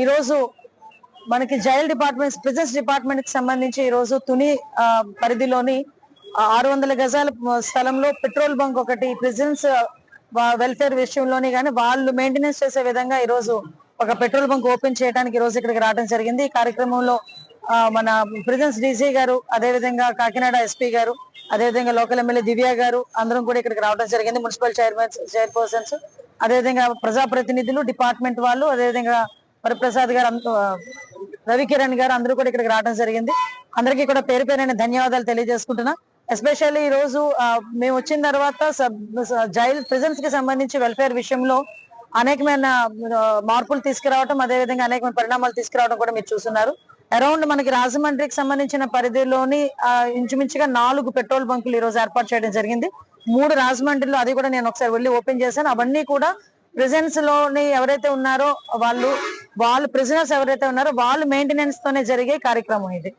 ఈ రోజు మనకి జైల్ డిపార్ట్మెంట్, ప్రిజన్స్ డిపార్ట్మెంట్ కి సంబంధించి ఈ రోజు తుని పరిధిలోని 600 గజాల స్థలంలో పెట్రోల్ బంక్ ఒకటి ప్రిజన్స్ వెల్ఫేర్ విషయంలోని కానీ వాళ్ళు మెయింటెనెన్స్ చేసే విధంగా ఈ రోజు ఒక పెట్రోల్ బంక్ ఓపెన్ చేయడానికి ఈ రోజు ఇక్కడికి రావడం జరిగింది. ఈ కార్యక్రమంలో మన ప్రిజన్స్ డీజీ గారు, అదేవిధంగా కాకినాడ ఎస్పీ గారు, అదేవిధంగా లోకల్ ఎమ్మెల్యే దివ్య గారు అందరం కూడా ఇక్కడికి రావడం జరిగింది. మున్సిపల్ చైర్పర్సన్స్, అదేవిధంగా ప్రజాప్రతినిధులు, డిపార్ట్మెంట్ వాళ్ళు, అదేవిధంగా వరప్రసాద్ గారు, రవికిరణ్ గారు అందరూ కూడా ఇక్కడికి రావడం జరిగింది. అందరికీ కూడా పేరు పేరైన ధన్యవాదాలు తెలియజేసుకుంటున్నా. ఎస్పెషల్లీ ఈ రోజు మేము వచ్చిన తర్వాత జైల్ ప్రిజన్స్ కి సంబంధించి వెల్ఫేర్ విషయంలో అనేకమైన మార్పులు తీసుకురావడం, అదేవిధంగా అనేకమైన పరిణామాలు తీసుకురావడం కూడా మీరు చూస్తున్నారు. అరౌండ్ మనకి రాజమండ్రికి సంబంధించిన పరిధిలోని ఇంచుమించుగా 4 పెట్రోల్ బంకులు ఈ రోజు ఏర్పాటు చేయడం జరిగింది. 3 రాజమండ్రిలో, అది కూడా నేను ఒకసారి వెళ్ళి ఓపెన్ చేశాను. అవన్నీ కూడా ప్రిజన్స్ లోని ఎవరైతే ఉన్నారో వాళ్ళు ప్రిజనర్స్ ఎవరైతే ఉన్నారో వాళ్ళు మెయింటెనెన్స్ తోనే జరిగే కార్యక్రమం ఇది.